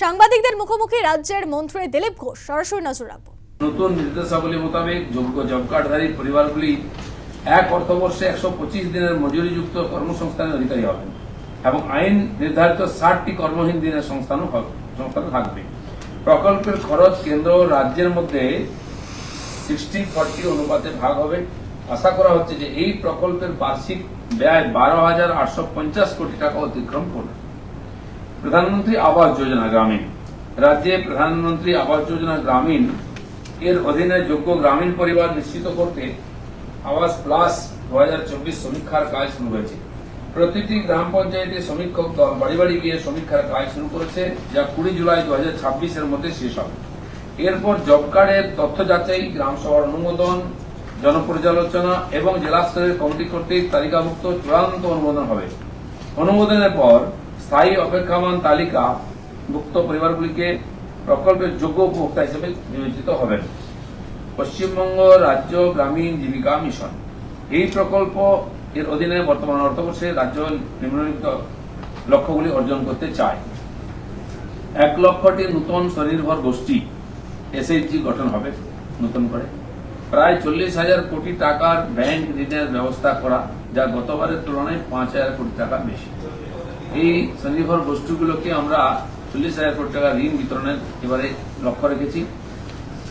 সাংবাদিকদের মুখোমুখি রাজ্যের মন্ত্রী দিলীপ ঘোষ। সরাসরি নজর রাখবো। নতুন নির্দেশাবলী মোতাবেক যোগ্য জব কার্ডধারী পরিবারগুলি এক অর্থবর্ষে 125 দিনের মজুরিযুক্ত কর্মসংস্থানের অধিকারী হবেন এবং আইন নির্ধারিত 60টি কর্মহীন দিনের সংস্থান থাকবে। প্রকল্পের খরচ কেন্দ্র ও রাজ্যের মধ্যে 60-40 অনুপাতে ভাগ হবে। আশা করা হচ্ছে যে এই প্রকল্পের বার্ষিক ব্যয় 12,850 কোটি টাকা অতিক্রম করবে। প্রধানমন্ত্রী আবাস যোজনা গ্রামীণ রাজ্যে প্রধানমন্ত্রী আবাস যোজনা গ্রামীণ এর অধীনে যোগ্য গ্রামীণ পরিবার নিশ্চিত করতে আবাস প্লাস 2024 সমীক্ষার কাজ শুরু হয়েছে। প্রতিটি গ্রাম পঞ্চায়েতে সমীক্ষক দল বাড়ি বাড়ি গিয়ে সমীক্ষার কাজ শুরু করেছে, যা 20 জুলাই 2026 এর মধ্যে শেষ হবে। এরপর জব কার্ডের তথ্য যাচাই, গ্রাম সভার অনুমোদন, জনপর্যালোচনা এবং জেলা স্তরের কমিটি কর্তৃক তালিকাভুক্ত চূড়ান্ত অনুমোদন হবে। অনুমোদনের পর স্থায়ী অপেক্ষমান তালিকাভুক্ত পরিবারগুলিকে প্রকল্পের যোগ্য উপভোক্তা হিসেবে বিবেচিত হবেন। পশ্চিমবঙ্গ রাজ্য গ্রামীণ জীবিকা মিশন এই প্রকল্প এর অধীনে বর্তমান অর্থবর্ষে রাজ্য নিম্নলিখিত লক্ষ্যগুলি অর্জন করতে চায়। 1 লক্ষটি নতুন স্বনির্ভর গোষ্ঠী এসএইচজি গঠন হবে নতুন করে। প্রায় 40,000 কোটি টাকার ব্যাংক ঋণের ব্যবস্থা করা, যা গতবারের তুলনায় 5,000 কোটি টাকা বেশি। এই স্বনির্ভর গোষ্ঠীগুলোকে আমরা 40,000 কোটি টাকা ঋণ বিতরণের এবারে লক্ষ্য রেখেছি।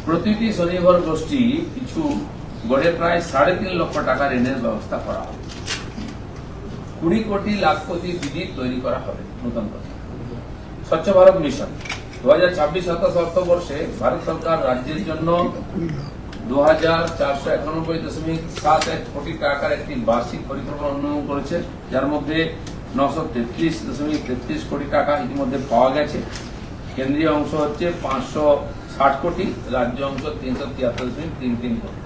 প্রতিটি স্বনির্ভর গোষ্ঠী কিছু গড়ে প্রায় 3.5 লক্ষ টাকা ঋণের ব্যবস্থা করা হবে। 20 কোটি লাখপতি দিদি তৈরি করা হবে নতুন করে। স্বচ্ছ ভারত মিশন 2026-27 অর্থবর্ষে ভারত সরকার রাজ্যের জন্য 2,491.71 কোটি টাকার একটি বার্ষিক পরিকল্পনা উন্নয়ন করেছে, যার মধ্যে 933.33 কোটি টাকা ইতিমধ্যে পাওয়া গেছে। কেন্দ্রীয় অংশ হচ্ছে 560 কোটি, রাজ্য অংশ 373.33 কোটি।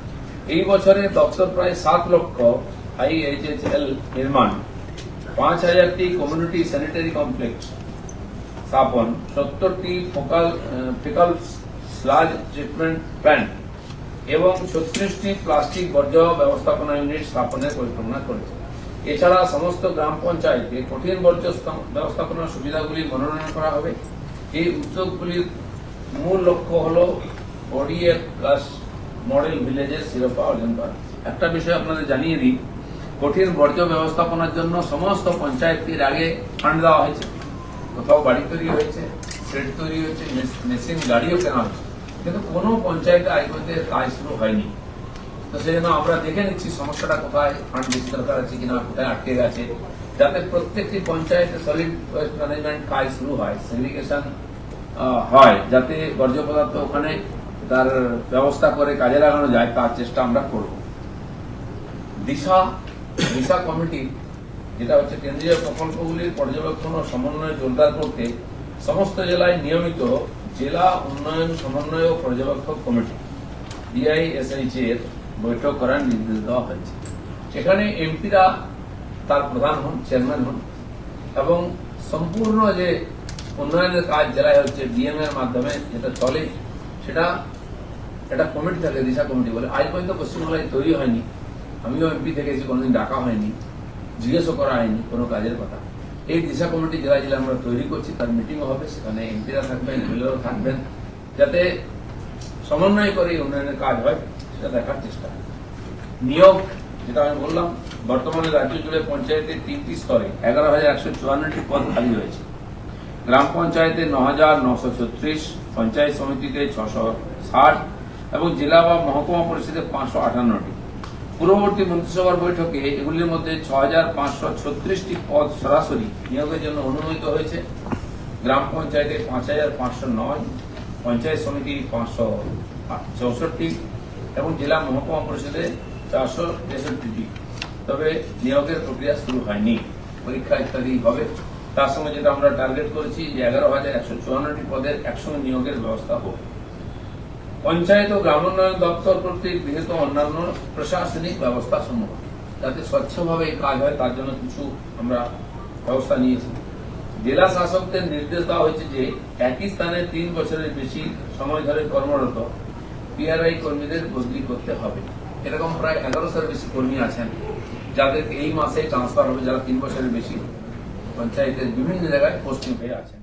এই বছরে দপ্তর প্রায় 7 লক্ষ IHHL নির্মাণ, 5,000টি কমিউনিটি স্যানিটারি কমপ্লেক্স স্থাপন, 70টি ফেকাল স্লাজ ট্রিটমেন্ট প্ল্যান্ট এবং 36টি প্লাস্টিক বর্জ্য ব্যবস্থাপনা ইউনিট স্থাপনের পরিকল্পনা করেছে। এছাড়া সমস্ত গ্রাম পঞ্চায়েতে কঠিন বর্জ্য ব্যবস্থাপনার সুবিধাগুলি মনোনয়ন করা হবে। এই উদ্যোগগুলির মূল লক্ষ্য হল ODF প্লাস মডেল ভিলেজের শিরোপা অর্জন করা। একটা বিষয় আপনাদের জানিয়ে দিই, কঠিন বর্জ্য ব্যবস্থাপনার জন্য সমস্ত পঞ্চায়েতের আগে ফান্ড দেওয়া হয়েছে। কোথাও বাড়ি তৈরি হয়েছে, সেট তৈরি হয়েছে, মেশিন গাড়িও কেনা হয়েছে, কিন্তু কোনো পঞ্চায়েতে আজ পর্যন্ত কাজ শুরু হয়নি। তো সেই জন্য আমরা দেখে নিচ্ছি সমস্যাটা কোথায়, ফান্ড বেশি দরকার আছে কিনা, কোথায় আটকে গেছে, যাতে প্রত্যেকটি পঞ্চায়েতে সলিড ওয়েস্ট ম্যানেজমেন্ট কাজ শুরু হয়, সেগ্রিগেশন হয়, যাতে বর্জ্য পদার্থ ওখানে তার ব্যবস্থা করে কাজে লাগানো যায়, তার চেষ্টা আমরা করব। দিশা কমিটি, যেটা হচ্ছে কেন্দ্রীয় প্রকল্পগুলির পর্যবেক্ষণ ও সমন্বয় জোরদার করতে সমস্ত জেলায় নিয়মিত জেলা উন্নয়ন সমন্বয় ও পর্যবেক্ষক কমিটি DISH এর বৈঠক করার নির্দেশ দেওয়া হয়েছে। এখানে এমপিরা তার প্রধান হন, চেয়ারম্যান হন এবং সম্পূর্ণ যে উন্নয়নের কাজ জেলায় হচ্ছে DM এর মাধ্যমে যেটা চলে, সেটা একটা কমিটি থাকে, দিশা কমিটি বলে। আজ পর্যন্ত পশ্চিমবাংলায় তৈরি হয়নি, আমিও এমপি থেকেছি, কোনোদিন ডাকা হয়নি, জিজ্ঞেসও করা হয়নি কোনো কাজের কথা। এই দিশা কমিটি জেলায় জেলায় আমরা তৈরি করছি, তার মিটিংও হবে, সেখানে এমপিরা থাকবেন, এমএলএরা থাকবেন, যাতে সমন্বয় করে উন্নয়নের কাজ হয় সেটা দেখার চেষ্টা। নিয়োগ, যেটা আমি বললাম, বর্তমানে রাজ্য জুড়ে পঞ্চায়েতের 3টি স্তরে 11,154টি পদ খালি রয়েছে। গ্রাম পঞ্চায়েতে 9,936, পঞ্চায়েত সমিতিতে 660 এবং জেলা বা মহকুমা পরিষদে 558টি। পূর্ববর্তী মন্ত্রিসভার বৈঠকে এগুলির মধ্যে 6,536টি পদ সরাসরি নিয়োগের জন্য অনুমোদিত হয়েছে। গ্রাম পঞ্চায়েতে 5,509, পঞ্চায়েত সমিতি 564 এবং জেলা মহকুমা পরিষদে 463টি। তবে নিয়োগের প্রক্রিয়া শুরু হয়নি, পরীক্ষা ইত্যাদি হবে। তার সঙ্গে যেটা আমরা টার্গেট করেছি যে 11,154টি পদের একসঙ্গে নিয়োগের ব্যবস্থা হবে। পঞ্চায়েত ও গ্রামোন্নয়ন দপ্তর কর্তৃক গৃহীত অন্যান্য প্রশাসনিক ব্যবস্থা সমূহ যাতে স্বচ্ছভাবে এই কাজ হয়, তার জন্য কিছু আমরা ব্যবস্থা নিয়েছি। জেলা শাসকদের নির্দেশ দেওয়া হয়েছে যে একই স্থানে 3 বছরের বেশি সময় ধরে কর্মরত PRI কর্মীদের বদলি করতে হবে। এরকম প্রায় 1100-এর বেশি কর্মী আছেন, যাদেরকে এই মাসে ট্রান্সফার হবে, যারা 3 বছরের বেশি পঞ্চায়েতের বিভিন্ন জায়গায় পোস্টিং হয়ে আছেন।